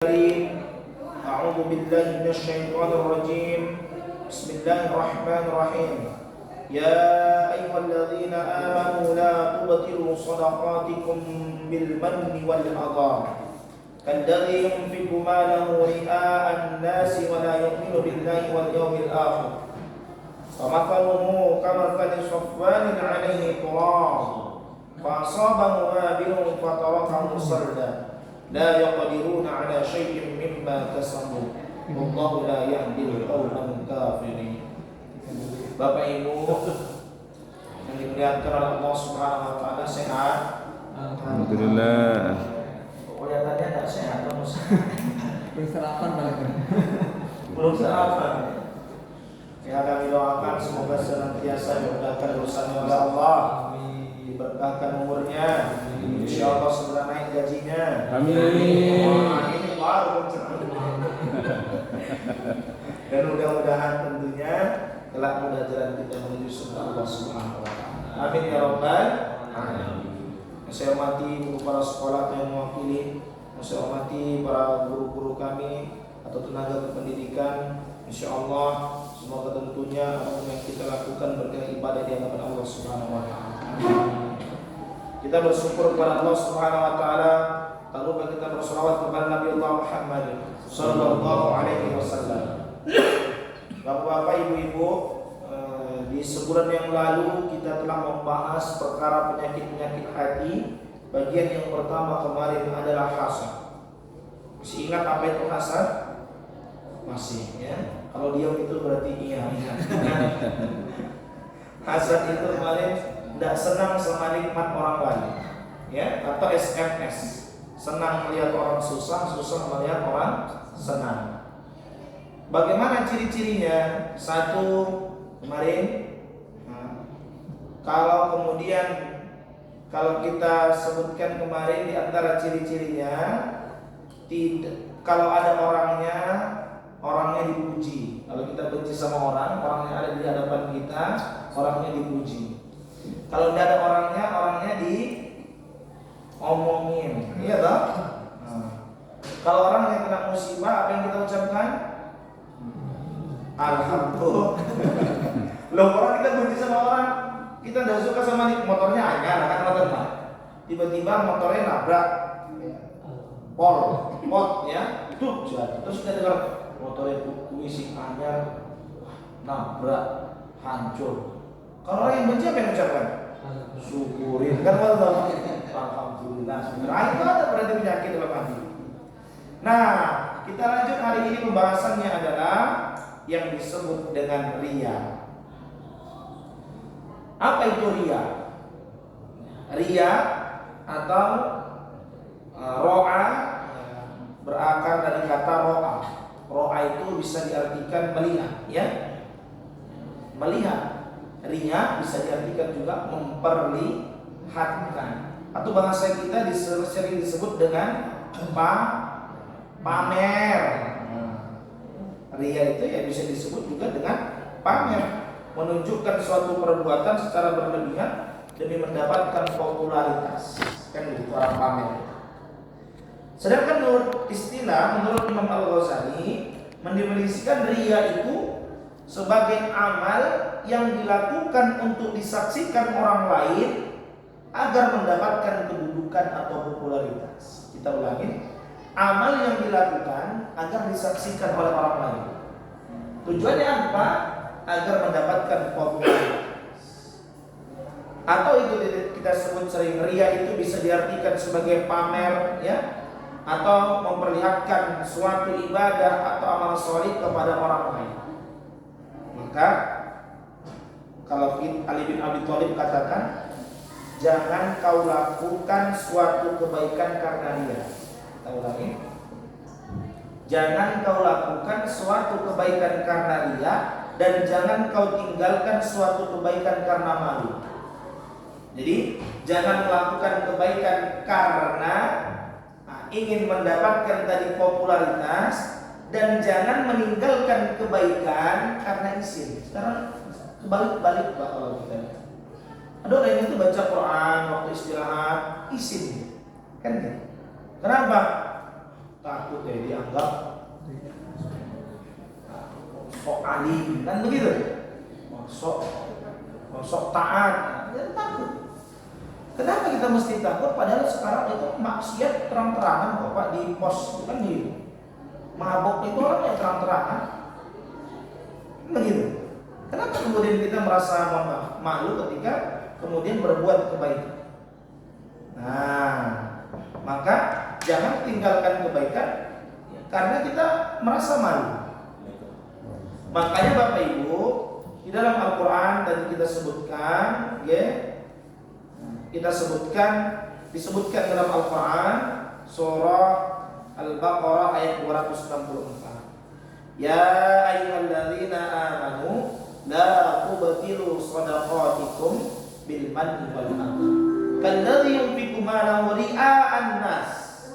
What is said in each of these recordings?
أعوذ بالله من الشيطان الرجيم. بسم الله الرحمن الرحيم. يا أيها الذين آمنوا لا تبطلوا صدقاتكم بالمن والأذى كالذي ينفق ماله رئاء الناس ولا يؤمن بالله واليوم الآخر فمثله كمثل صفوان عليه تراب فأصابه وابل فتركه صلدا لا يقدرون على شيء مما كسبوا والله لا يهدي القوم الكافرين. Bapak Ibu yang dimuliakan oleh Allah Subhanahu wa taala, sehat? Alhamdulillah. Kelihatannya enggak sehat terus. Belum sarapan balik. Belum sarapan. Ya, kami doakan semoga senantiasa dimudahkan urusannya oleh Allah, diberkahkan umurnya, insyaallah segera naik gajinya. Amin. Ini baru dan mudah-mudahan tentunya kelak mudah jalan kita menuju surga Allah Subhanahu wa taala. Amin ya rabbal alamin. Saya hormati guru para sekolah yang mewakili, saya hormati para guru-guru kami atau tenaga kependidikan. Insyaallah semoga tentunya apa yang kita lakukan berkah ibadah di hadapan Allah Subhanahu wa taala. Kita bersyukur kepada Allah Subhanahu wa taala, tak lupa kita berselawat kepada Nabi Allah Muhammad sallallahu alaihi wasallam. Bapak-bapak, ibu-ibu, di sebulan yang lalu kita telah membahas perkara penyakit-penyakit hati. Bagian yang pertama kemarin adalah hasad. Masih ingat apa itu hasad? Masih ya. Kalau diam itu berarti iya. Hasad itu kemarin tidak senang sama nikmat orang lain, ya, atau SMS. Senang melihat orang susah, susah melihat orang senang. Bagaimana ciri-cirinya? Satu, kemarin kalau kita sebutkan kemarin di antara ciri-cirinya, kalau ada orangnya dipuji. Kalau kita benci sama orang yang ada di hadapan kita, orangnya dipuji. Kalau tidak ada orangnya diomongin. Iya toh? Kalau orang yang kena musibah, apa yang kita ucapkan? Alhamdulillah. Loh, orang kita benci sama orang, kita tidak suka sama motornya anyar, kan motor Pak. Tiba-tiba motornya nabrak pot ya, itu jatuh. Terus kita dengar motornya kuisi anyar, nabrak, hancur. Kalau orang yang benci apa yang ucapkan? Syukurin, kan betul. Alhamdulillah. Sebenarnya itu ada berarti penyakit dalam hati. Nah, kita lanjut hari ini pembahasannya adalah yang disebut dengan riya. Apa itu riya? Riya atau ro'a berakar dari kata ro'a. Ro'a itu bisa diartikan melihat, ya. Melihat. Riya bisa diartikan juga memperlihatkan. Atau bahasa kita sering disebut dengan pamer. Riya itu ya bisa disebut juga dengan pamer, menunjukkan suatu perbuatan secara berlebihan demi mendapatkan popularitas. Kan begitu orang pamer. Sedangkan menurut Imam Al-Ghazali mendefinisikan riya itu sebagai amal yang dilakukan untuk disaksikan orang lain agar mendapatkan kedudukan atau popularitas. Kita ulangi, amal yang dilakukan agar disaksikan oleh orang lain. Tujuannya apa? Agar mendapatkan popularitas. Atau itu kita sebut sering riya itu bisa diartikan sebagai pamer, ya, atau memperlihatkan suatu ibadah atau amal soleh kepada orang lain. Maka kalau Ali bin Abi Thalib katakan, jangan kau lakukan suatu kebaikan karena dia. Kita ulangi. Jangan kau lakukan suatu kebaikan karena dia, dan jangan kau tinggalkan suatu kebaikan karena malu. Jadi jangan melakukan kebaikan karena ingin mendapatkan tadi popularitas, dan jangan meninggalkan kebaikan karena isin. Sekarang kebalik-balik Pak kalau kita. Ada orang itu baca Quran waktu istirahat isin, kan? Kenapa? takut dianggap sok alim kan begitu, sok taat, dia takut. Kenapa kita mesti takut? Padahal sekarang itu maksiat terang-terangan kok Pak, di pos kan di mabok itu orangnya terang-terangan, begitu. Kenapa kemudian kita merasa malu ketika kemudian berbuat kebaikan? Nah, maka jangan tinggalkan kebaikan karena kita merasa malu. Makanya Bapak Ibu, di dalam Al-Quran tadi kita sebutkan, disebutkan dalam Al-Quran surah Al-Baqarah ayat 264. Ya ayyuhalladzina amanu la tubtilu shadaqatikum bil manni wal adha kalladzi yunfiqu malahu ria'an nas.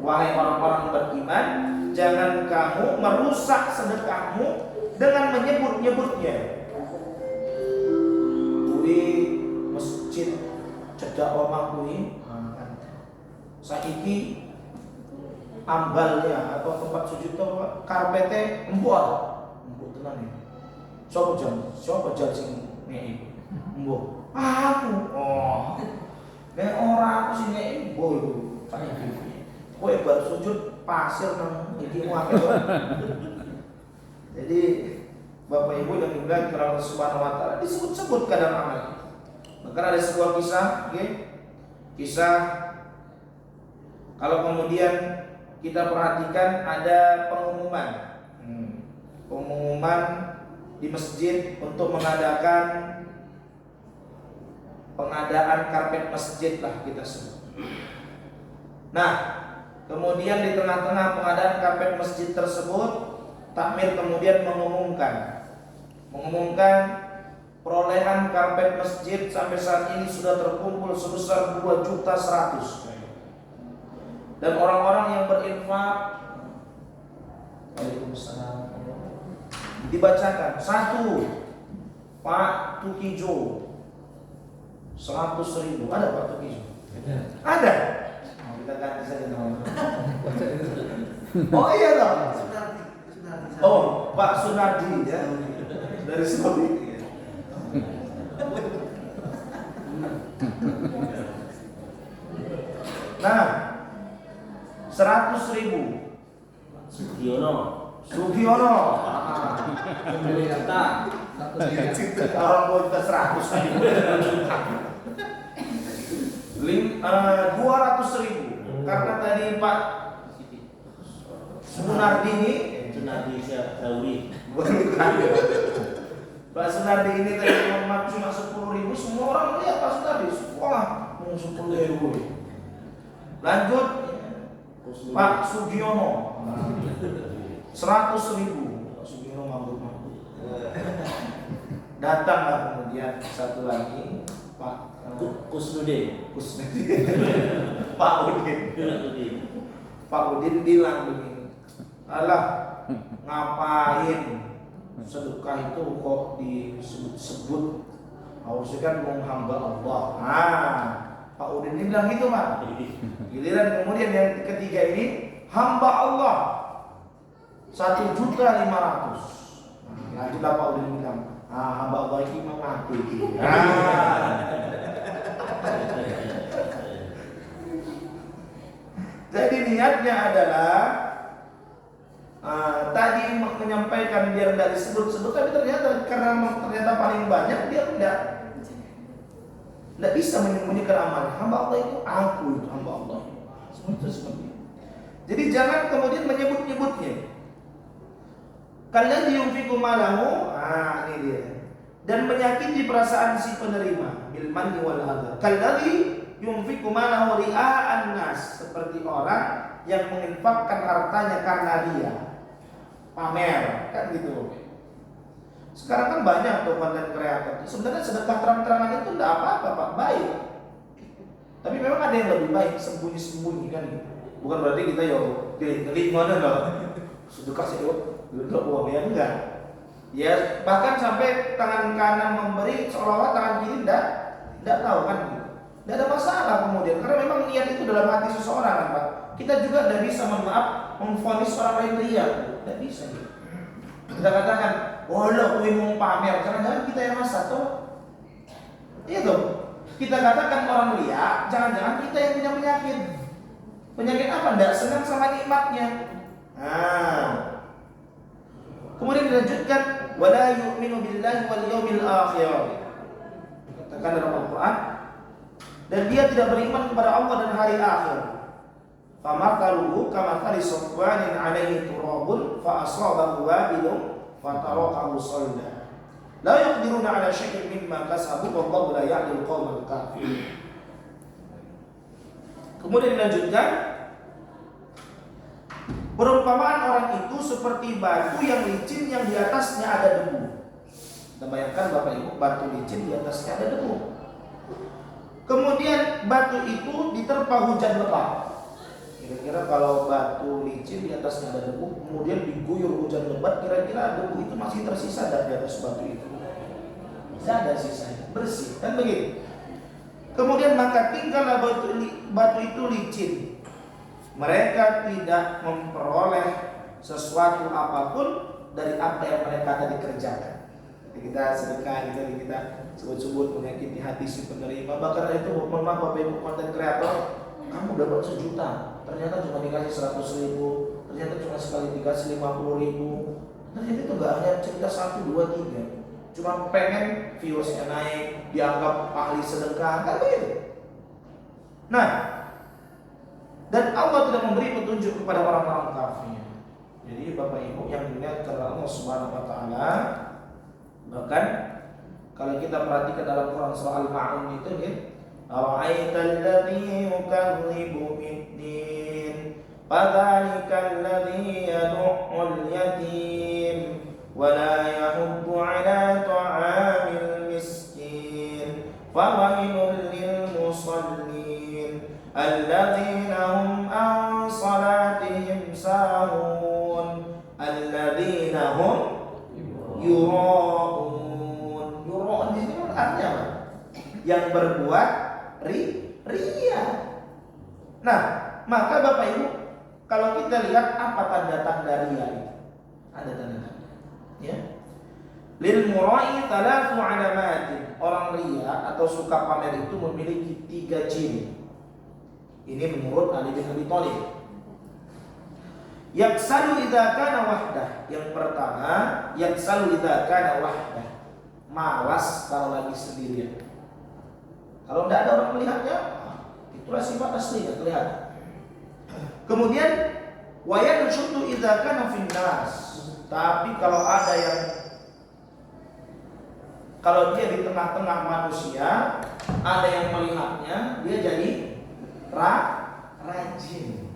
Wahai orang-orang beriman, jangan kamu merusak sedekahmu dengan menyebut-nyebutnya. Kuwi masjid cedak omah kuwi saiki ambalnya atau tempat sujud itu karpete empuk tenan iki. Sopo jan sing ngeki? Mbok. Aku. Oh. Nek ora aku sing ngeki mbok iku. Kowe bar sujud pasir nang ikimu akeh. Jadi Bapak Ibu yang dimuliakan oleh Allah Subhanahu wa taala disebut-sebut kadang amal. Maka ada sebuah kisah kalau kemudian kita perhatikan ada pengumuman di masjid untuk pengadaan karpet masjid lah kita sebut. Nah, kemudian di tengah-tengah pengadaan karpet masjid tersebut, takmir kemudian mengumumkan perolehan karpet masjid sampai saat ini sudah terkumpul sebesar 2.100.000. Dan orang-orang yang berinfak, Waalaikumsalam, dibacakan satu Pak Tukijo 100.000. Ada Pak Tukijo? Ada. Kita ganti saja namanya. Oh iya dong. Oh, Pak Sunardi ya. Dari Sulawesi. Nah, 100.000. Sugiono. Orang mau kita 100. 200.000. Karena tadi Pak Sunardi ini Pak Sunardi ini tadi cuma 10.000, semua orang melihat Pak Sunardi sekolah mau 10.000. Lanjut Pak Sugiono 100.000. Pak Sugiono mabuk-mabuk. Datanglah kemudian satu lagi Pak Kusnudin. Pak Udin bilang begini, alah ngapain sedekah itu kok disebut-sebut, harusnya kan menghamba Allah. Pak Udin ini bilang gitu Pak. Giliran kemudian yang ketiga ini hamba Allah 1.500.000. Lanjutlah Pak Udin bilang, hamba Allah ini mengaku. Jadi niatnya adalah tadi menyampaikan biar tidak disebut-sebut, tapi ternyata karena paling banyak dia tidak bisa menyembunyikan amal. Hamba Allah itu aku, itu hamba Allah. Seperti itu. Jadi jangan kemudian menyebut-nyebutnya. Kalladzi yunfiqu malahu, ini dia. Dan menyakiti perasaan si penerima, bil manni wal adha. Kalladzi yunfiqu malahu ria'an nas, seperti orang yang menginfakkan hartanya karena dia pamer, kan gitu. Sekarang kan banyak tuh konten kreator. Sebenarnya sedekah terang-terangan itu tidak apa-apa Pak, baik. Tapi memang ada yang lebih baik sembunyi-sembunyi kan gitu. Bukan berarti kita geli mana loh. Sedekah sih duduk uangnya enggak. Ya bahkan sampai tangan kanan memberi seolah-olah tangan kiri tidak tahu kan gitu. Tidak ada masalah kemudian karena memang niat itu dalam hati seseorang kan Pak. Kita juga tidak bisa, mohon maaf, memvonis orang lain ria. Tidak bisa. Kita katakan, oh lo kue mau pamer, jangan-jangan kita yang masak tuh. Iya tuh. Kita katakan orang ria, jangan-jangan kita yang punya penyakit. Penyakit apa? Tidak senang sama nikmatnya. Nah. Kemudian dilanjutkan, wala yu'minu billahi wal yawmil akhir. Katakan dalam Al-Quran, dan dia tidak beriman kepada Allah dan hari akhir. Famakaluhu kamathali safwanin 'alaihi turabun fa asabahu wabilun fatarakahu salda. La yaqdiruna 'ala syai'in mimma kasabu wallahu la ya'dil qaumal kafirin. Kemudian dilanjutkan, perumpamaan orang itu seperti batu yang licin yang di atasnya ada debu. Kita bayangkan Bapak Ibu, batu licin di atasnya ada debu. Kemudian batu itu diterpa hujan lebat. Kira-kira kalau batu licin di atasnya ada debu, kemudian diguyur hujan lebat, kira-kira debu itu masih tersisa di atas batu itu? Tidak ada sisanya, bersih, kan begitu. Kemudian maka tinggallah batu itu licin. Mereka tidak memperoleh sesuatu apapun dari apa yang mereka tadi kerjakan. Kita sedekah, kita sebut-sebut menyakiti hati si penerima. Bahkan itu mohon maaf Bapak Ibu konten kreator, kamu dapat 1 juta, ternyata cuma dikasih 100.000, ternyata cuma sekali dikasih 50.000. Ternyata itu gak hanya cerita 1, 2, 3, cuma pengen viewsnya naik, dianggap ahli sedekah, kan begitu. Nah, dan Allah tidak memberi petunjuk kepada orang-orang kafir. Jadi Bapak Ibu yang dimuliakan Allah Subhanahu wa taala, bahkan kalau kita perhatikan dalam Quran surah Al-Ma'un itu ya, ara'aital ladzi yukadzibu bid-din fadzalikal ladzi yad'ul yatim wa la yahuddu 'ala ta'amil miskin fawailul lil musallin alladzina hum an salatihim sahun alladzina hum yura'un. Yura'un di sini artinya apa? Yang berbuat ria. Nah, maka Bapak Ibu, kalau kita lihat apa tanda-tanda ria itu? Ada tanda-tanda. Ya. Lil mura'i thalathu alamatin. Orang ria atau suka pamer itu memiliki 3 ciri. Ini menurut Ali bin Abi Thalib. Yaksalu idza kana wahdah. Yang pertama, yaksalu idza kana wahdah. Malas kalau lagi sendirian. Kalau tidak ada orang melihatnya, itulah sifat aslinya terlihat. Kemudian wayan syutu idza kana finnas. Tapi kalau ada yang, kalau dia di tengah-tengah manusia, ada yang melihatnya, dia jadi rajin.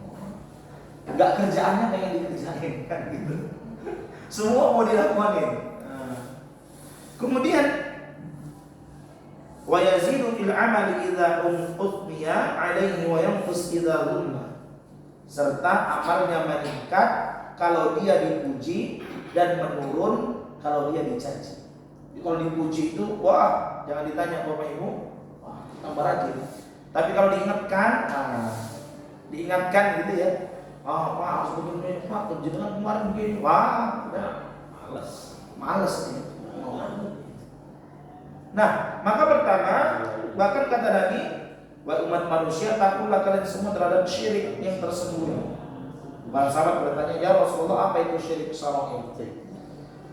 Enggak kerjaannya pengen dikerjain kan gitu. Semua mau dilakukan. Kemudian wa yazidu fil amali idza uthniya alaihi wa yanqus idza dhunna. Serta amalnya meningkat kalau dia dipuji dan menurun kalau dia dicaci. Jadi kalau dipuji itu wah, jangan ditanya Bapak Ibu, wah, tambah rajin. Tapi kalau diingatkan gitu ya. Pak, sebetulnya Pak kerjaan kemarin begini. Wah, udah males ya. Nah, maka pertama, bahkan kata Nabi, wahai umat manusia, takutlah kalian semua terhadap syirik yang tersembunyi. Para sahabat bertanya, ya Rasulullah, apa itu syirik sarah?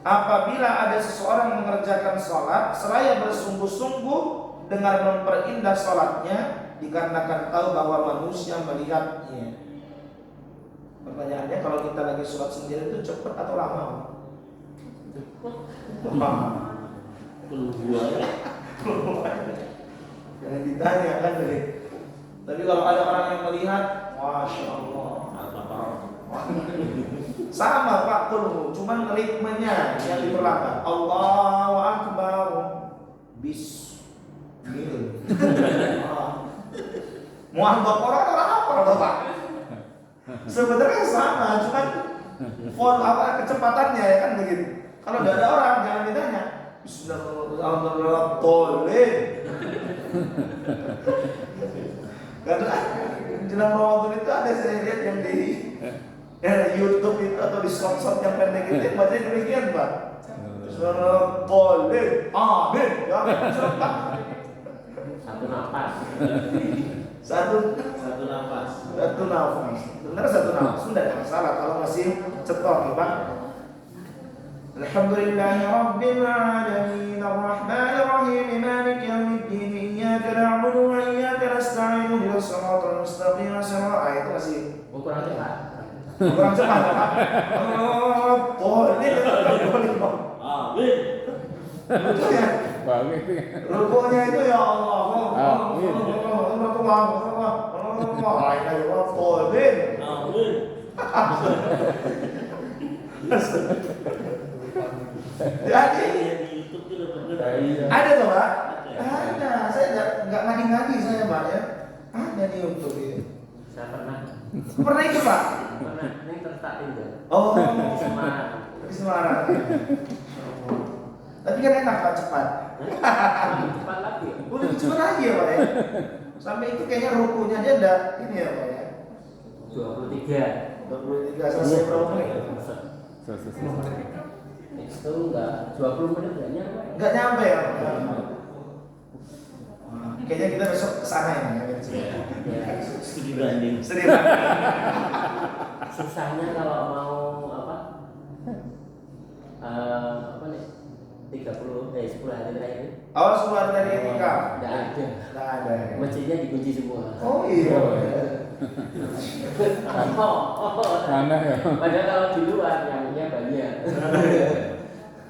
Apabila ada seseorang mengerjakan sholat seraya bersungguh-sungguh dengan memperindah sholatnya, dikarenakan tahu bahwa manusia melihatnya. Pertanyaannya, kalau kita lagi sholat sendiri itu cepat atau lama? Jangan ditanya kan dari. Tapi kalau ada orang yang melihat, masya Allah, sama Pak Kulhu, cuman ritmenya yang diperlakukan. Allahu Akbar, Bismillah. Muhammad orang apa Bapak? Sebenarnya sama, cuman kecepatannya ya kan begitu. Kalau tidak ada orang jangan ditanya. Bismillahirrahmanirrahim. Karena jelang Ramadan itu ada saya lihat YouTube itu atau di short-short yang pendek itu bacanya demikian Pak. Boleh, amin, ya serempak. Satu nafas. Satu nafas. Benar satu nafas, tidak ada masalah kalau masih cetok ya Pak. Alhamdulillahi Rabbil Alamin Ar-Rahmanir Rahim Maliki Yawmiddin Iyyaka na'budu wa iyyaka nasta'in Ihdinas siratal mustaqim itu masih Kurang cepat. kurang cepat Pak. Boleh Pak. Amin. Itu ya. Bagus. Rukuknya itu ya Allah. Amin. Amin. Jadi Di YouTube itu benar. ada tuh Pak? Ada. Saya nggak ngadi-ngadi saya Pak ya. Ada di YouTube ya. Saya pernah. Pernah itu Pak? Pernah. Ini terstatin tuh. Oh, Di Semarang. di Semarang. Tapi kan enak Pak, cepat. Cepat lagi. Udah cepat lagi ya Pak ya. Sampai itu kayaknya rukunya aja ada ini ya Pak ya. 23. 23 selesai berapa menit? Itu enggak 20 menit enggak nyampe. Nggak nyampe ya. Kayaknya kita besok kesana ya. Ya, studi branding. Sedih Pak. Susahnya kalau mau apa? Apa nih? 10 hari terakhir. Awal semua dari etika. Enggak ada. Nggak ada. Masjidnya dikunci semua. Oh iya. Mana ya? Padahal kalau di luar yang banyak.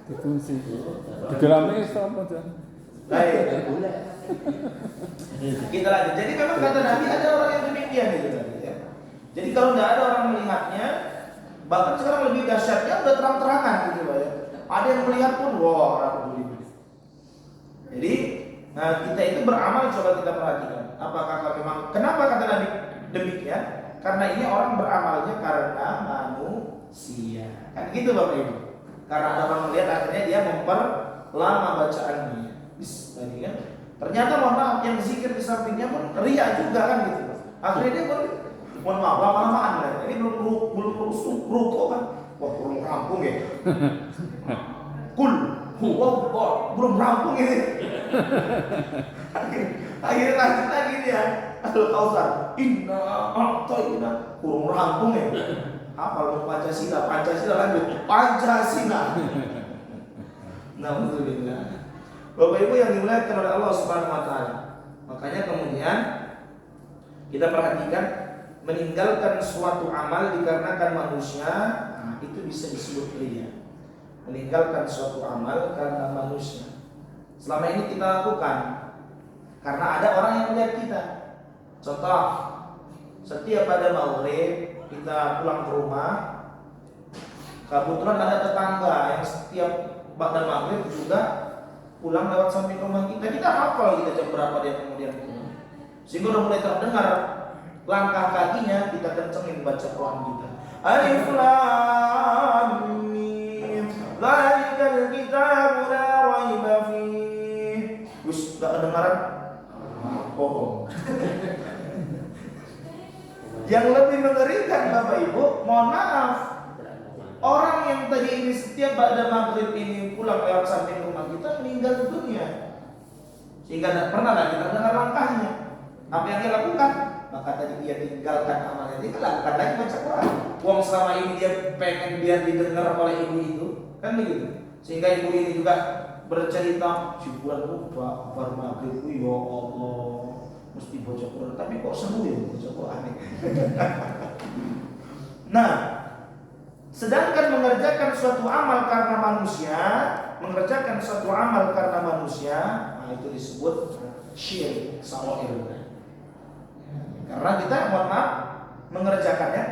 Dikunci. Di dalamnya apa tuh? Baik. Enggak boleh. Kita lanjut. Jadi memang kata Nabi ada orang yang demikian itu tadi ya. Jadi kalau nggak ada orang melihatnya, bahkan sekarang lebih dahsyatnya udah terang-terangan gitu Pak ya. Ada yang melihat pun wah orang peduli. Jadi kita itu beramal coba kita perhatikan. Apakah memang kenapa kata Nabi demikian? Karena ini orang beramalnya karena manusia. Kan gitu Bapak Ibu. Karena ada orang melihat akhirnya dia memperlama bacaannya. Tadi kan. Ternyata mohon maaf yang zikir di sampingnya pun riya juga kan gitu. Akhirnya dia pun mohon maaf lama-lamaan lah. Ini belum rukuk kan. Wah belum rampung ya. Kul huwallah belum rampung ini. Akhirnya lanjut lagi dia. Al-Kautsar inna a'tayna belum rampung ya. Hafal Pancasila lanjut Pancasila. Alhamdulillah. Bapak Ibu yang dimuliakan oleh Allah Subhanahu wa taala. Makanya kemudian kita perhatikan meninggalkan suatu amal dikarenakan manusia, itu bisa disebut riya. Meninggalkan suatu amal karena manusia. Selama ini kita lakukan karena ada orang yang melihat kita. Contoh, setiap pada maghrib kita pulang ke rumah, kebetulan ada tetangga yang setiap pada maghrib juga pulang lewat samping rumah kita hafal kita jam berapa dia kemudian sehingga udah mulai terdengar langkah kakinya, kita kencengin baca Quran kita. Alif Lam Mim Dzalikal kitabu la raiba fiih. Gus, enggak kedengaran? Bohong. Yang lebih mengerikan Bapak Ibu, mohon maaf, orang yang tadi ini setiap pada maghrib ini pulang lewat samping rumah kita meninggal dunia, sehingga tidak pernah lagi terdengar langkahnya. Apa yang dia lakukan? Maka tadi dia tinggalkan amalnya, dia lakukan lagi baca Quran. Uang selama ini dia pengen biar didengar oleh ibu itu, kan begitu. Sehingga ibu ini juga bercerita, si bulan lupa baru maghrib, ya Allah, mesti baca Quran. Tapi kok sembuh ya baca Quran? Nah, sedangkan mengerjakan suatu amal karena manusia, nah itu disebut syirik sawair. Karena kita mohon maaf mengerjakannya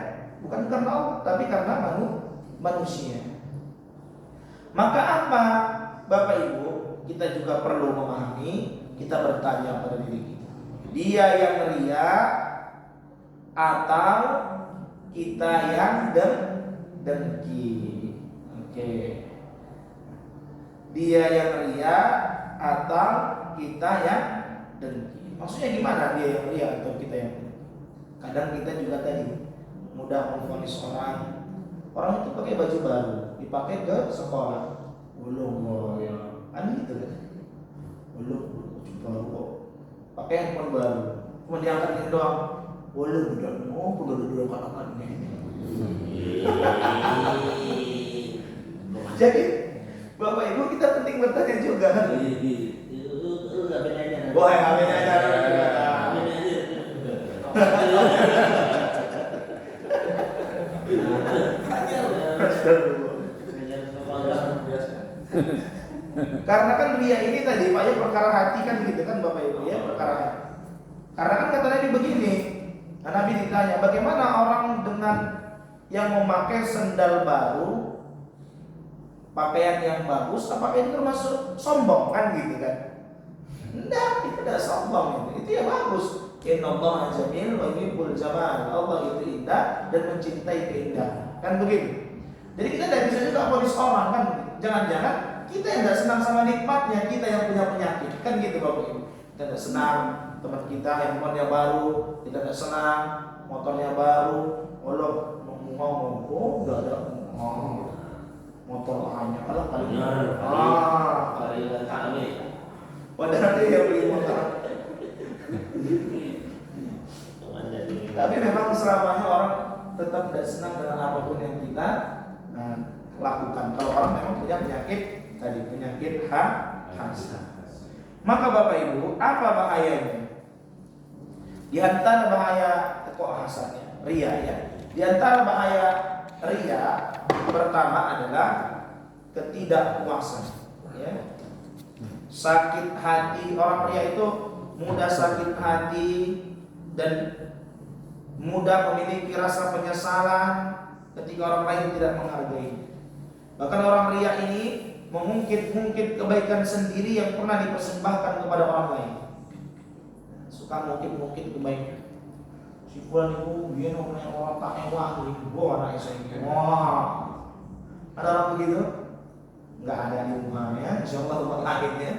bukan karena Allah, tapi karena manusia. Maka apa, Bapak Ibu, kita juga perlu memahami, kita bertanya pada diri kita. Dia yang riya atau kita yang dengki? Oke. Dia yang riya atau kita yang dengki? Maksudnya gimana dia yang riya atau kita yang dengki? Kadang kita juga tadi mudah memvonis orang. Orang itu pakai baju baru, dipakai ke sekolah. Belum, aneh gitu kan? Belum, baju baru kok. Pakai handphone baru, cuma diangkatin doang. Belum, udah katakan ini. Jadi, Bapak Ibu kita penting bertanya juga. Wah, amin aja. Karena kan ria ini tadi Pak ya perkara hati kan gitu kan Bapak Ibu ya, perkara hati. Karena kan kata Nabi begini, Nabi ditanya bagaimana orang dengan yang memakai sendal baru, pakaian yang bagus, apakah itu termasuk sombong kan gitu kan? Enggak, itu tidak sombong itu ya bagus. Innallaha jamil wa yuhibbul jamal. Allah itu indah dan mencintai keindahan. Kan begitu. Jadi kita tidak bisa juga ponis orang kan. Jangan-jangan kita yang tidak senang sama nikmatnya, kita yang punya penyakit. Kan gitu Bapak Ibu. Kita tidak senang teman kita handphonenya baru, kita tidak senang motornya baru. Allah ngomong, enggak ada motor hanya kalau kali kali. Padahal dia beli motor. Tapi memang selamanya orang tetap tidak senang dengan apapun yang kita lakukan. Kalau orang memang punya penyakit tadi, penyakit hasad. Maka Bapak Ibu, apa bahayanya? Di antara bahaya kok hasadnya, ria ya. Di antara bahaya ria pertama adalah ketidakpuasan. Ya. Sakit hati, orang ria itu mudah sakit hati dan mudah memiliki rasa penyesalan ketika orang lain tidak menghargai. Bahkan orang ria ini mengungkit-ungkit kebaikan sendiri yang pernah dipersembahkan kepada orang lain. Suka mungkit-mungkit kebaikan. Si fulan itu dia namanya orang tak ewah, gua anak saya. Wah, ada orang begitu? Enggak ada di rumahnya, insyaallah rumah lain ya.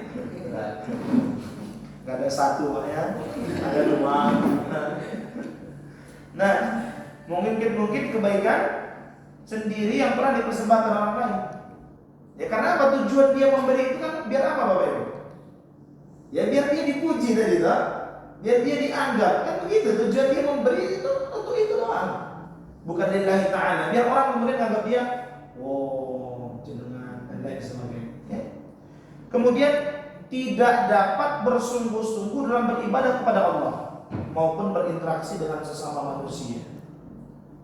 Enggak ada satu ya, ada dua. Nah, mungkin kebaikan sendiri yang pernah dipersembahkan orang lain. Ya karena apa tujuan dia memberi itu kan biar apa Bapak Ibu? Ya biar dia dipuji tadi toh. Biar dia dianggap. Kan begitu tujuan dia memberi itu untuk itu doang. Bukan lillahi ta'ala. Biar orang kemudian anggap dia jenengan dan lain sebagainya. Ya. Kemudian tidak dapat bersungguh-sungguh dalam beribadah kepada Allah maupun berinteraksi dengan sesama manusia.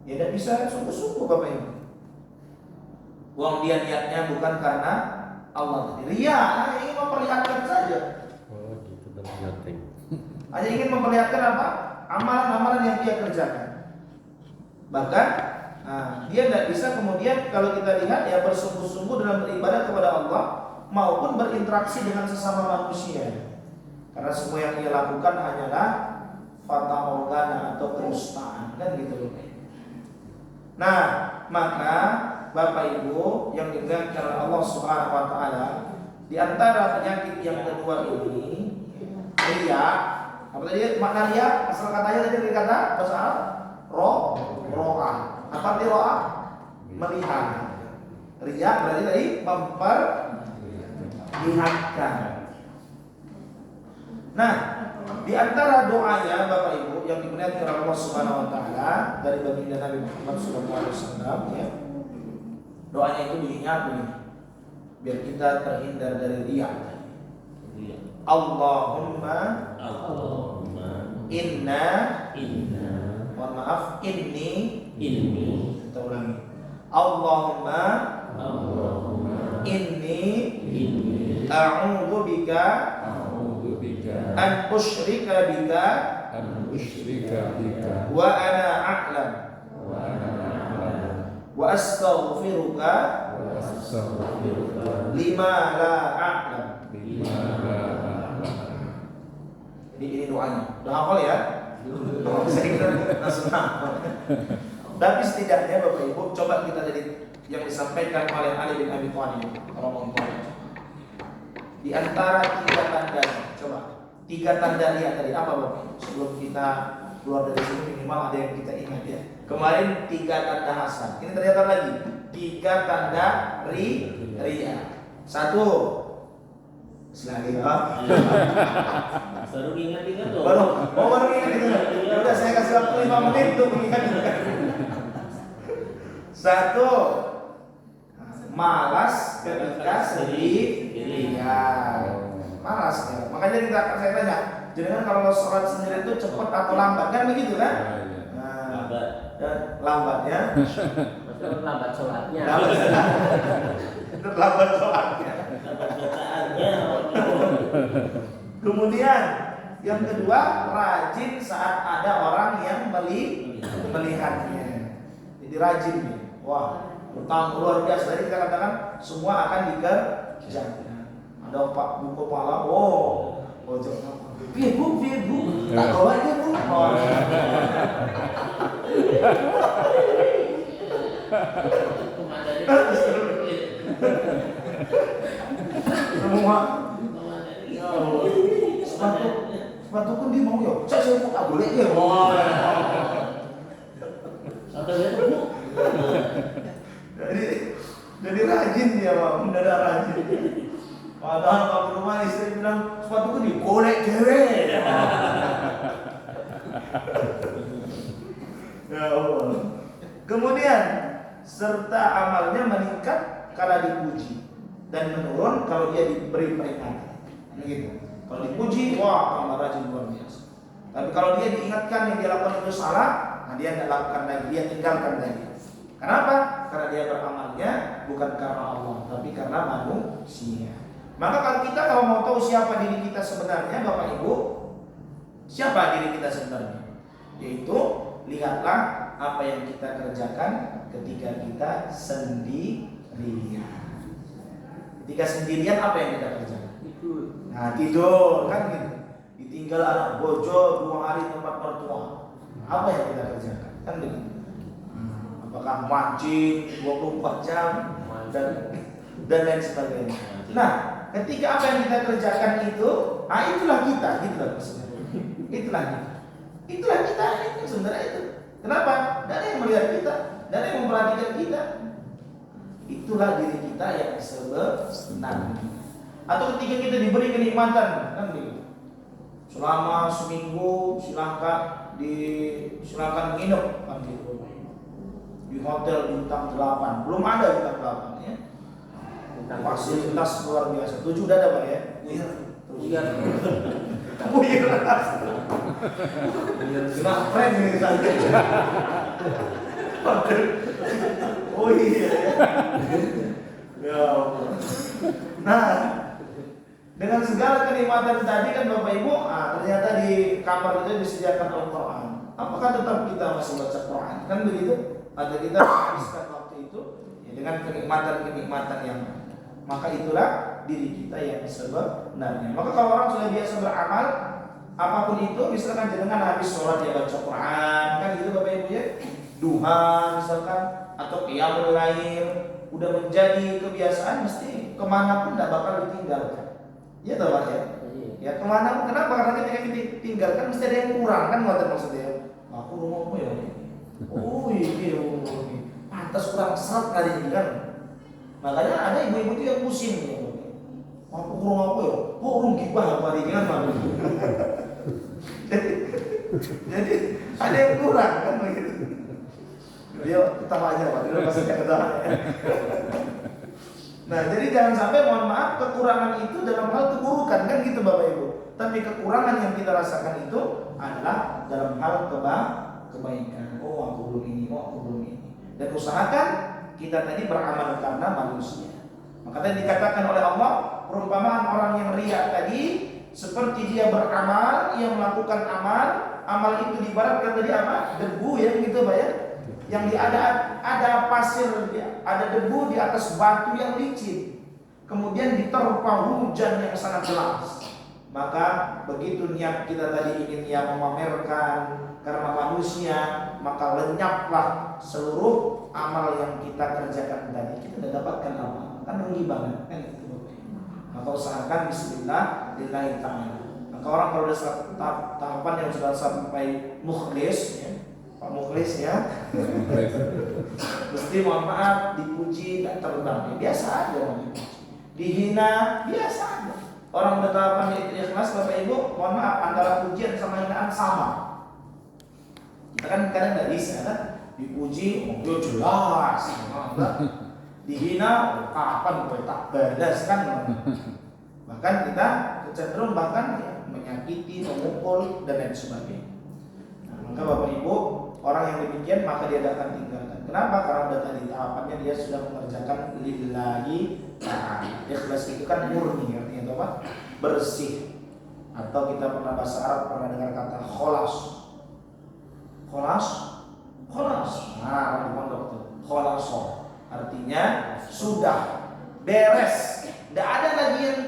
Ya tidak bisa sungguh-sungguh Bapak Ibu. Uang dia niatnya bukan karena Allah. Ria, ingin memperlihatkan saja. Oh, gitu penting. Hanya ingin memperlihatkan apa? Amalan-amalan yang dia kerjakan. Bahkan dia tidak bisa kemudian kalau kita lihat ya bersungguh-sungguh dalam beribadah kepada Allah maupun berinteraksi dengan sesama manusia. Karena semua yang dia lakukan hanyalah fata morgana atau kedustaan kan gitu loh. Nah, maka Bapak Ibu yang dimuliakan oleh Allah Subhanahu wa taala, di antara penyakit yang kedua ini ria. Apa tadi makna ria? Asal katanya tadi kata bahasa Arab ro'a. Apa arti ro'a? Melihat. Ria berarti tadi memperlihatkan. Nah, di antara doanya Bapak Ibu yang dimuliakan oleh Allah Subhanahu wa taala dari baginda Nabi Muhammad SAW ya. Doanya itu bunyinya begini. Biar kita terhindar dari riya. Allahumma inna mohon maaf inni kita ulangi. Allahumma inni a'udzu bika an usyrika bika wa ana a'lam wa astaghfiruka lima la a'lam. Jadi ini doanya. Udah hafal ya? Saya kira langsung hafal. Tapi setidaknya Bapak Ibu coba kita dari yang disampaikan oleh Ali bin Abi Thalib di antara 3 tanda, coba 3 tanda lihat tadi apa Bapak Ibu? Sebelum kita keluar dari sini minimal ada yang kita ingat ya. Kemarin 3 tanda hasan. Ini ternyata lagi 3 tanda ria. 1. Selagi Baru ingat-ingat loh. baru ingat itu. Ya udah saya kasih waktu 5 menit untuk mengingat. 1. Malas ketika sendirian. Malas ya. Makanya saya tanya, jangan kalau sholat sendiri itu cepat atau lambat kan begitu kan? Nah, lambat ya. Maksudnya lambat sholatnya. Lambat sholatnya. Lambat bacaannya. Kemudian yang kedua, rajin saat ada orang yang melihatnya. Jadi rajin nih. Wah, utang luar biasa. Tadi kita katakan semua akan dikerjakan. Ada Pak Bu Kepala, pojok apa? Bu, tak bawa aja Bu. Semua. Ya Allah. Sepatu pun dia mau ya. Saya mau tak boleh ya. Jadi rajin dia Pak, mendadak rajin. Padahal kalau rumah istri bilang sepatuku digolek dewe. Ya Allah. Kemudian serta amalnya meningkat kalau dipuji dan menurun kalau dia diberi peringatan. Begitu. Kalau dipuji, wah tambah rajin luar biasa. Tapi kalau dia diingatkan yang dia lakukan itu salah, nah dia tidak lakukan lagi, dia tinggalkan lagi. Kenapa? Karena dia beramalnya bukan karena Allah, tapi karena manusia. Maka kalau mau tahu siapa diri kita sebenarnya, Bapak Ibu, siapa diri kita sebenarnya? Yaitu lihatlah apa yang kita kerjakan ketika kita sendirian. Ketika sendirian apa yang kita kerjakan? Tidur kan gitu. Ditinggal anak bojo 2 hari tempat mertua. Apa yang kita kerjakan? Kan begitu. Apakah mancing 24 jam dan lain sebagainya. Nah, ketika apa yang kita kerjakan itu, itulah kita, gitulah maksudnya. Itulah kita itu sebenarnya itu. Kenapa? Tidak ada yang melihat kita, tidak ada yang memperhatikan kita. Itulah diri kita yang sebenarnya. Atau ketika kita diberi kenikmatan, kan begitu. Selama seminggu silakan nginep kan gitu. Di hotel bintang 8, belum ada bintang 8 ya. Fasilitas luar biasa. 7 udah ada Pak ya? Iya. Nah, keren ini saja. Oh iya. Ya Allah. Nah, dengan segala kenikmatan tadi kan Bapak Ibu, ternyata di kamar itu disediakan Al-Quran. Apakah tetap kita masih baca Quran? Kan begitu? Atau kita habiskan waktu itu ya, dengan kenikmatan-kenikmatan yang maka itulah diri kita yang sebenarnya. Maka kalau orang sudah biasa beramal apapun itu, misalkan jenengan habis sholat dia baca Quran, kan gitu Bapak Ibu ya, duha misalkan atau qiyamul lail, udah menjadi kebiasaan, mesti kemanapun tidak bakal ditinggalkan. Ya tahu Pak ya. Ya kemana pun, kenapa? Karena ketika kita tinggalkan mesti ada yang kurang kan, maksudnya. Aku rumahmu ya. Oh iya, pantas kurang seret kali ini kan. Makanya ada ibu-ibu itu yang pusing ya. Aku kurang apa ya? Oh rugi banget hari ini kan. Jadi ada yang kurang kan begitu. Dia ketawa aja Pak, dia pasti ketawa. Nah, jadi jangan sampai mohon maaf kekurangan itu dalam hal keburukan kan gitu Bapak Ibu. Tapi kekurangan yang kita rasakan itu adalah dalam hal kebaikan. Oh, aku belum ini, aku belum ini. Dan usahakan kita tadi beramal karena manusia. Maka tadi dikatakan oleh Allah, perumpamaan orang yang riya tadi seperti dia beramal, ia melakukan amal itu diibaratkan tadi apa? Debu ya gitu Pak ya. Yang ada pasir, ada debu di atas batu yang licin. Kemudian diterpa hujan yang sangat deras. Maka begitu niat kita tadi ingin yang memamerkan karena manusia, maka lenyaplah seluruh amal yang kita kerjakan tadi. Kita tidak dapatkan apa? Kan rugi banget kan itu. Maka usahakan bismillah lillahi ta'ala. Maka orang kalau sudah tahapan yang sudah sampai mukhlis ya, Pak Mukhlis ya. Mukhlis. Mesti mohon maaf dipuji dan terbang. Biasa aja mau dipuji. Dihina biasa aja. Orang udah tahapan ikhlas Bapak Ibu, mohon maaf antara pujian sama hinaan sama. Kita kan kadang nggak bisa kan? Dipuji, oh dia jelas. Dihina, kapan gue tak balas kan? Bahkan kita cenderung bahkan ya, menyakiti, memukul dan lain sebagainya. Nah, maka Bapak Ibu, orang yang demikian maka dia akan tinggalkan. Kenapa? Karena udah tadi tahapannya dia sudah mengerjakan lillahi ta'ala. Ikhlas itu kan murni, artinya itu apa? Bersih. Atau kita pernah bahasa Arab pernah dengar kata kholas. Kholas, kholas. Nah, orang di pondok tuh kholaso. Artinya sudah beres. Tidak ada lagi yang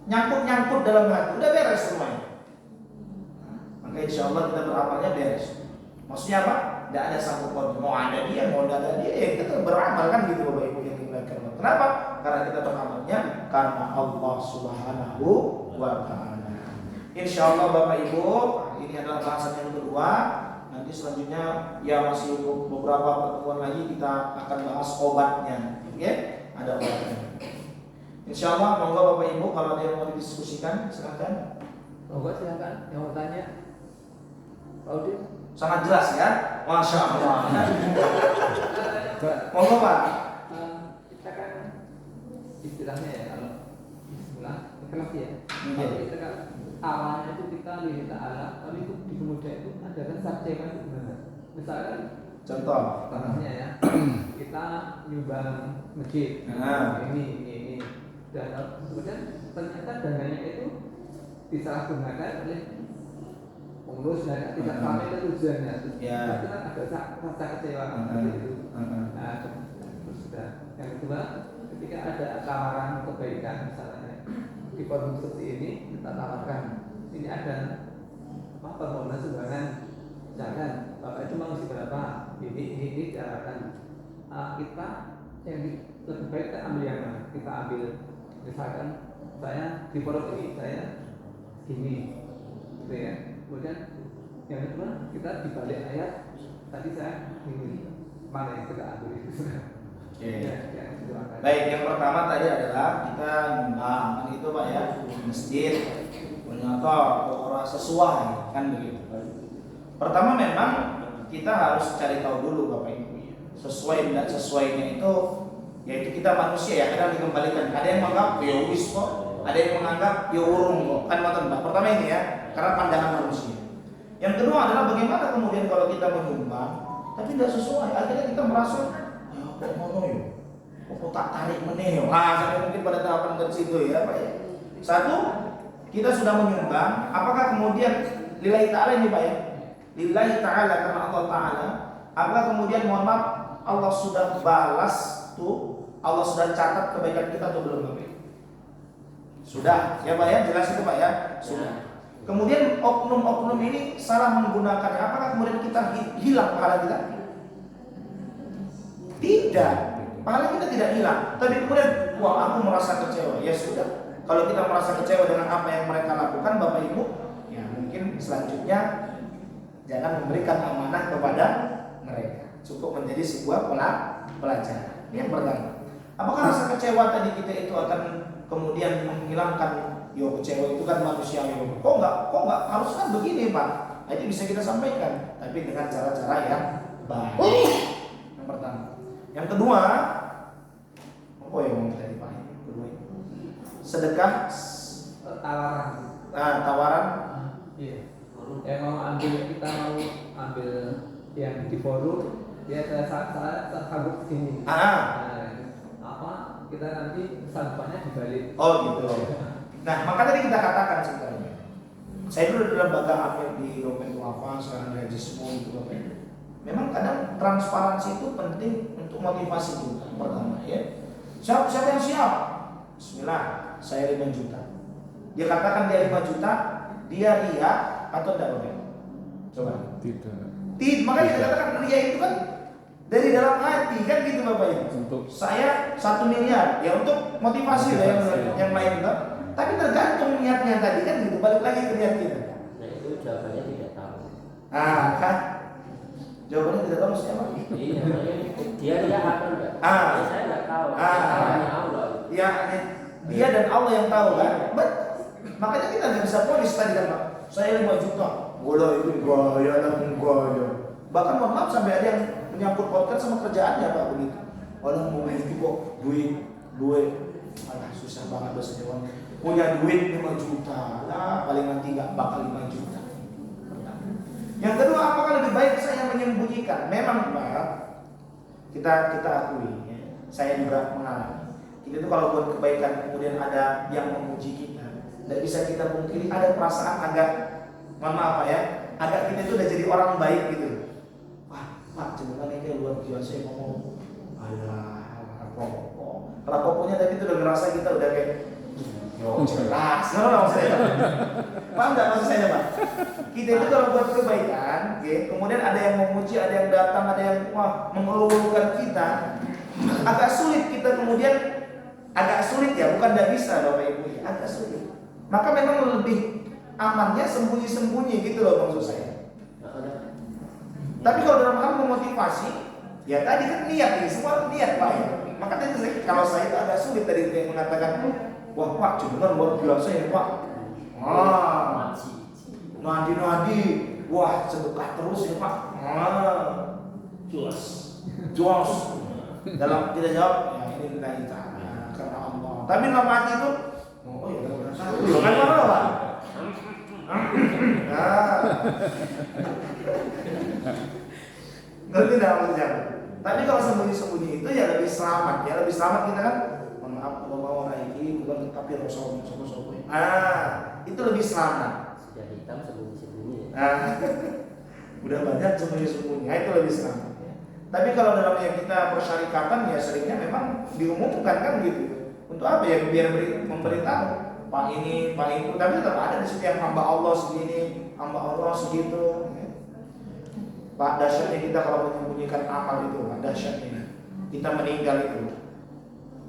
nyangkut-nyangkut dalam hati. Udah beres semuanya. Maka insya Allah kita beramalnya beres. Maksudnya apa? Tidak ada sangkut paut. Mau ada dia, mau tidak ada dia, ya kita beramal kan gitu Bapak Ibu yang dimuliakan Allah. Kenapa? Karena kita beramalnya karena Allah Subhanahu wa Ta'ala. Insya Allah Bapak Ibu, ini adalah bahasan yang kedua. Nanti selanjutnya ya masih beberapa pertemuan lagi kita akan bahas obatnya. Oke? Ada obatnya. Insya Allah, monggo Bapak Ibu kalau ada yang mau didiskusikan silakan. Monggo silakan yang mau tanya. Pak Udin. Sangat jelas ya, Masya Allah. Monggo Pak. Kita kan istilahnya ya kalau bismillah ikhlas ya. Iya. Kalau kita kan awalnya itu kita lillahi ta'ala, tapi itu di kemudian itu ada kan subjek kan sebenarnya. Misalkan Contoh. contohnya ya, kita nyumbang masjid. Nah. Ini. Dan kemudian ternyata dananya itu disalahgunakan oleh pengurus dan tidak sampai ke tujuannya. Ya. Itu kan ada rasa kecewa seperti itu. Nah, terus sudah. Yang kedua, ketika ada tawaran kebaikan misalnya di forum seperti ini kita tawarkan ini ada apa permohonan sumbangan, jangan Bapak itu mau isi berapa, ini diarahkan kita yang lebih baik kita ambil yang mana, kita ambil misalkan saya di forum ini saya gini gitu ya. Kemudian yang kedua kita dibalik ayat tadi saya ini mana yang kita ambil itu. Baik, yang pertama tadi adalah kita nyumbang kan itu Pak ya, masjid ternyata orang sesuai kan begitu. Pertama memang kita harus cari tahu dulu Bapak Ibu ya. Sesuai tidak sesuainya itu yaitu kita manusia ya, kadang dikembalikan. Ada yang menganggap ya wis kok, ada yang menganggap ya urung kok. Kan Mbak. Pertama ini ya, karena pandangan manusia. Yang kedua adalah bagaimana kemudian kalau kita menyumbang tapi tidak sesuai, akhirnya kita merasa ya kok ngono ya. Kok tak tarik meneh yo. Sampai mungkin pada tahapan ke situ ya Pak ya. Satu, kita sudah menyumbang, apakah kemudian lillahi ta'ala ini Pak ya? Lillahi ta'ala karena Allah Ta'ala. Apakah kemudian mohon maaf Allah sudah balas tuh, Allah sudah catat kebaikan kita atau belum Bapak? Sudah, ya Pak ya, jelas itu Pak ya? Sudah. Kemudian oknum-oknum ini salah menggunakannya, apakah kemudian kita hilang pahala kita? Tidak. Pahala kita tidak hilang, tapi kemudian wah aku merasa kecewa. Ya sudah, kalau kita merasa kecewa dengan apa yang mereka lakukan Bapak Ibu, ya mungkin selanjutnya jangan memberikan amanah kepada mereka. Cukup menjadi sebuah pelajaran. Ini yang pertama. Apakah rasa kecewa tadi kita itu akan kemudian menghilangkan yo kecewa itu kan manusiawi. Kok enggak harus kan begini Pak. Nah, itu bisa kita sampaikan, tapi dengan cara-cara yang baik. Yang pertama. Yang kedua, apa yang tadi Pak? Kedua, sedekah tawaran. Nah, tawaran. Iya. Yang mau ambil kita mau ambil yang di forum, dia saya sanggup sini. Apa kita nanti sanggupannya dibalik. Oh gitu. Nah, maka tadi kita katakan sebenarnya. Saya dulu dalam lembaga ambil di domain duafa, sekarang gaji semua gitu Bapak. Memang kadang transparansi itu penting untuk motivasi juga. Pertama ya. Siapa yang siap? Bismillah, saya 5 juta. Dia katakan dia 5 juta, dia ria atau tidak Bapak? Coba. Tidak. Makanya kita katakan ria itu kan dari dalam hati kan gitu Bapak ya. Untuk saya 1 miliar ya untuk motivasi lah yang lain kan. Tapi tergantung niatnya tadi kan gitu, balik lagi ke niat kita. Nah itu jawabannya tidak tahu. Kan Jawabannya tidak tahu maksudnya apa? Iya, dia lihat apa enggak? Ah. Ya, saya nggak tahu. Ah. Salahnya Allah. Ya, dia dan Allah yang tahu kan. Makanya kita nggak bisa polis tadi kan Pak. Saya 5 juta. Bola itu gaya dan gaya. Bahkan mohon maaf sampai ada yang menyangkut podcast sama kerjaannya Pak begitu. Orang mau itu kok duit. Alah susah banget bahasa Jawa. Punya duit 5 juta. Lah paling nanti nggak bakal 5 juta. Yang kedua, apakah lebih baik saya menyembunyikan? Memang Pak, kita akui ya. Saya juga mengalami. Kita itu kalau buat kebaikan kemudian ada yang memuji kita, tidak bisa kita pungkiri ada perasaan agak, mohon maaf Pak ya, agak kita itu udah jadi orang baik gitu. Wah Pak, cenderung ini luar biasa ya ngomong. Alah, rapoponya tadi itu udah ngerasa kita udah kayak jelas, nggak maksudnya. Paham nggak maksud saya Pak? Kita itu kalau buat kebaikan, kemudian ada yang memuji, ada yang datang, ada yang mengeluhkan kita, agak sulit kita kemudian, agak sulit ya, bukan tidak bisa Bapak Ibu, agak sulit. Maka memang lebih amannya sembunyi-sembunyi gitu loh maksud saya. Tapi kalau dalam hal memotivasi, ya tadi kan niat nih, semua niat Pak ya. Maka tadi kalau saya itu agak sulit tadi yang mengatakan, wah Pak, cuman luar biasa ya Pak. Nadi, wah sedekah terus ya Pak. Jos. Dalam kita jawab, ya ini lillahi ta'ala karena Allah. Tapi dalam hati itu, oh ya udah satu loh kan mana Pak? Ngerti dah maksudnya. Tapi kalau sembunyi-sembunyi itu ya lebih selamat ya, lebih selamat kita kan. Mohon maaf kalau mau naiki bukan tapi Rasul. Itu lebih selamat. Sudah hitam sembunyi-sembunyi. Udah banyak sembunyi-sembunyi, itu lebih selamat. Tapi kalau dalam yang kita persyarikatan ya seringnya memang diumumkan kan gitu. Untuk apa ya? Biar memberitahu Pak ini, Pak itu. Tapi tetap ada di situ yang hamba Allah segini, hamba Allah segitu. Pak dahsyatnya kita kalau menyembunyikan amal itu, Pak dahsyatnya kita meninggal itu.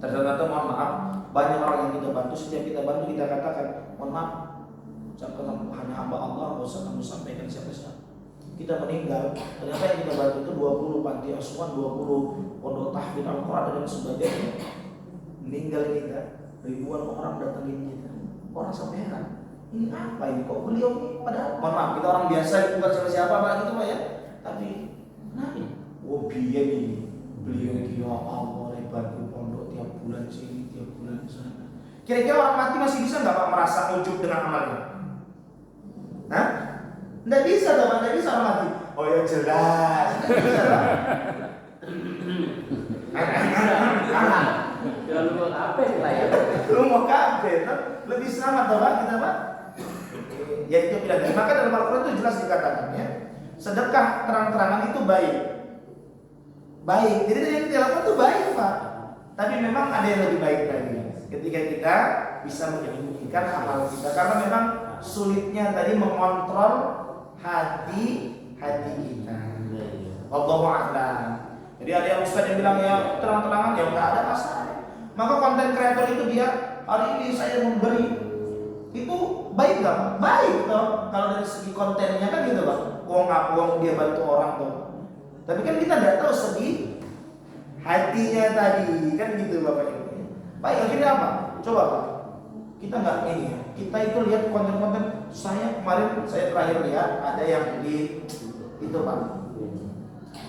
Ternyata mohon maaf, banyak orang yang kita bantu, setiap kita bantu kita katakan, mohon maaf, hanya hamba Allah, nggak usah kamu sampaikan siapa-siapa. Kita meninggal, ternyata yang kita bantu itu 20 panti asuhan, 20 pondok tahfidz Al-Quran dan sebagainya. Meninggal kita, ribuan orang datangin kita. Orang sampai heran, ini apa ini kok beliau ini? Padahal, mohon maaf, kita orang biasa, bukan siapa-siapa Pak gitu Pak ya. Tapi, kenapa? Oh biaya nih, beliau ini ya Allah, bantu pondok tiap bulan sini, tiap bulan sana. Kira-kira orang mati masih bisa nggak Pak merasa ujub dengan amalnya? Hah? Nggak bisa Pak, nggak bisa orang mati. Oh ya jelas, nggak bisa Pak. Ya lu mau apa lah ya? Lu mau kafe, lebih selamat Pak kita Pak. Ya itu pilihan. Maka dalam Al-Quran itu jelas dikatakan ya, sedekah terang-terangan itu baik. Baik, jadi yang kita lakukan itu baik Pak. Tapi memang ada yang lebih baik lagi. Ketika kita bisa menyembunyikan amal kita, karena memang sulitnya tadi mengontrol hati kita. Allahu a'lam. Jadi ada yang ustaz yang bilang ya terang-terangan ya nggak ada masalah. Maka konten kreator itu dia hari ini saya memberi, itu baik nggak? Baik toh. Kalau dari segi kontennya kan gitu Pak. Uang dia bantu orang toh. Tapi kan kita nggak tahu segi hatinya tadi kan gitu Bapak Ibu. Baik akhirnya apa? Coba Pak. Kita nggak ini ya. Kita itu lihat konten-konten. Saya kemarin saya terakhir lihat ada yang di itu Pak.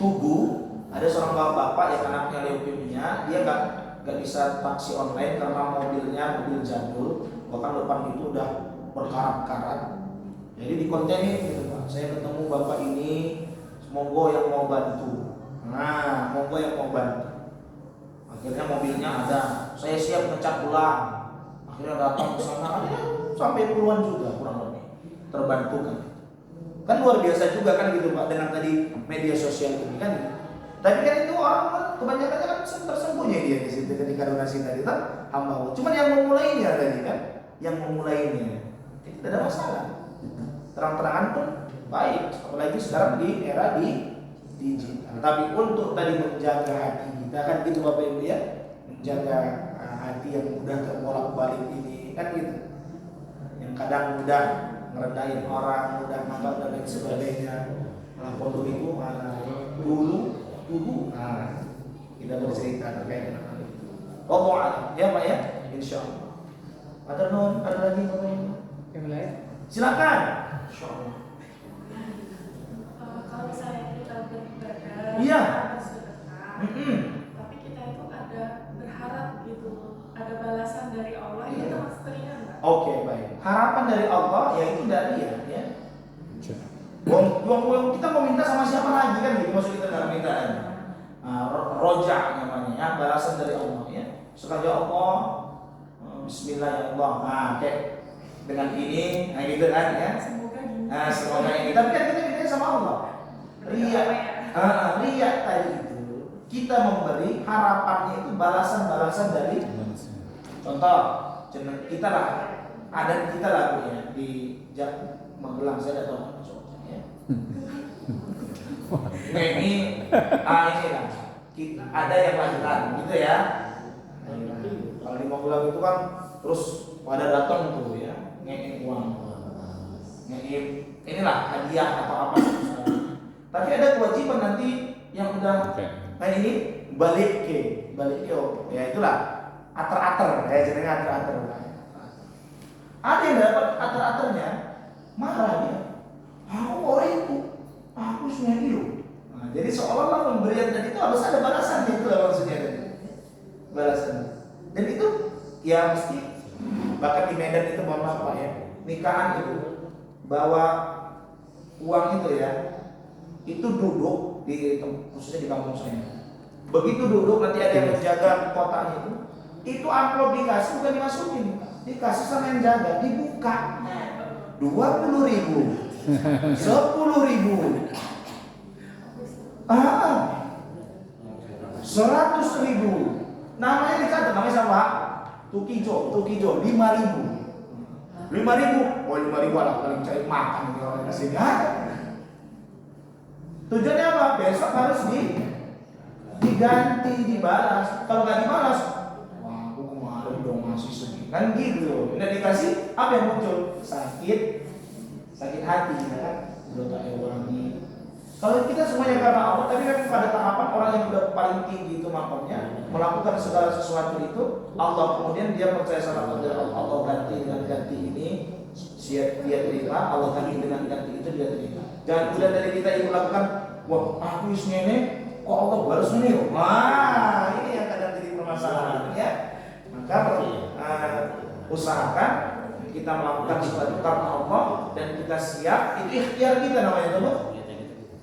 Tugu ada seorang bapak yang anaknya leukemia, dia nggak bisa taksi online karena mobilnya mobil jadul, bahkan depan itu udah berkarat-karat. Jadi di kontenin gitu Pak. Saya ketemu bapak ini, monggo yang mau bantu. Nah, monggo yang mau bantu. Akhirnya mobilnya ada, saya siap ngecat ulang. Akhirnya datang ke sana, ada sampai puluhan juga kurang lebih terbantu kan. Kan luar biasa juga kan gitu Pak dengan tadi media sosial ini kan. Tapi kan itu orang kebanyakan kan tersembunyi dia di situ ketika donasi tadi kan hamba Allah. Cuman yang memulainya tadi kan, yang memulainya itu tidak ada masalah. Terang-terangan pun baik, apalagi sekarang di era digital. Tapi untuk tadi menjaga hati kita kan gitu Bapak Ibu ya, menjaga hati yang mudah terbolak-balik ini kan gitu. Yang kadang mudah ngerendahin orang, mudah nakal dan lain sebagainya. Malah pondok itu malah dulu. Nah, kita bercerita terkait dengan hal itu. Wallahu a'lam. Ya Pak ya, insyaallah. Ada lagi Bapak Ibu? Yang lain? Silakan. Insyaallah. Kalau misalnya kita beribadah, Iya. bersedekah, tapi kita itu ada berharap gitu, ada balasan dari Allah, Iya. itu masuk ringan nggak? Oke, baik. Harapan dari Allah yaitu dari ya. Kita mau minta sama siapa lagi kan gitu maksud kita dalam mintaan. Rojak namanya ya, balasan dari Allah ya. Sekali Allah, Bismillah ya Allah. Nah, oke. Dengan ini, nah gitu kan ya. Semoga gini. Nah, semoga ini. Tapi kan kita minta sama Allah. Ria tadi itu kita memberi harapannya itu balasan-balasan dari contoh kita lah adat kita lah Bu, ya di Magelang saya tidak tahu ya. Nah, ini lah kita, ada yang lahiran gitu ya. Kalau di Magelang itu kan terus pada datang tuh ya ngekek uang, ngekek inilah hadiah atau apa. Tapi ada kewajiban nanti yang udah nah ini balik ke ya itulah ater-ater ya jenenge ater-ater. Ada yang dapat ater-aternya marah dia. Aku orang itu, aku sebenarnya itu. Nah, jadi seolah-olah pemberian dan itu harus ada balasannya itu lah maksudnya tadi. Balasan. Dan itu ya mesti bahkan di Medan itu mohon maaf Pak ya nikahan itu bawa uang itu ya itu duduk di khususnya di kampung saya. Begitu duduk nanti ada yang menjaga kotaknya itu amplop dikasih bukan dimasukin, dikasih sama yang jaga, dibuka 20.000, 10.000, 100.000. Namanya dicatat, namanya sama Tukijo 5.000. 5.000, oh 5.000 lah paling cari makan ini orang di sini. Tujuannya apa? Besok harus diganti, dibalas. Kalau nggak dibalas, wah aku kemarin dong masih segini. Kan gitu. Udah dikasih, apa yang muncul? Sakit hati, ya kan? Udah tak ewangi. Kalau kita semuanya karena Allah, tapi kan pada tahapan orang yang udah paling tinggi itu makamnya melakukan segala sesuatu itu, Allah kemudian dia percaya sama Allah ganti dengan ganti ini, dia terima, Allah ganti dengan ganti itu dia terima. Jangan kemudian dari kita yang melakukan, wah aku ini kok Allah balas ini? Wah ini yang kadang jadi permasalahan ya. Maka usahakan kita melakukan sesuatu karena Allah dan kita siap, itu ikhtiar kita namanya itu.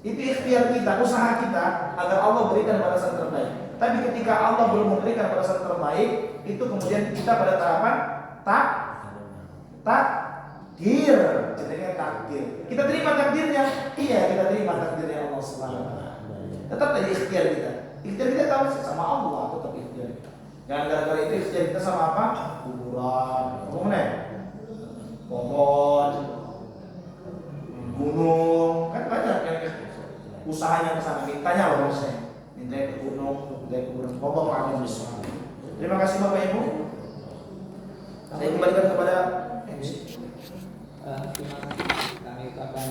Itu ikhtiar kita, usaha kita agar Allah berikan balasan terbaik. Tapi ketika Allah belum memberikan balasan terbaik, itu kemudian kita pada tahapan takdir, jadinya takdir. Kita terima takdirnya, iya kita terima takdirnya Allah Subhanahu. Tetap tadi ikhtiar kita. Ikhtiar kita tahu sama Allah, tetap ikhtiar kita. Jangan gara-gara itu ikhtiar kita sama apa? Kuburan, pohon, gunung, kan banyak yang usahanya ke sana, mintanya loh saya, minta ke gunung, minta ke gunung, pokok amin besar. Terima kasih Bapak Ibu. Saya kembalikan kepada MC. Terima kasih kami ucapkan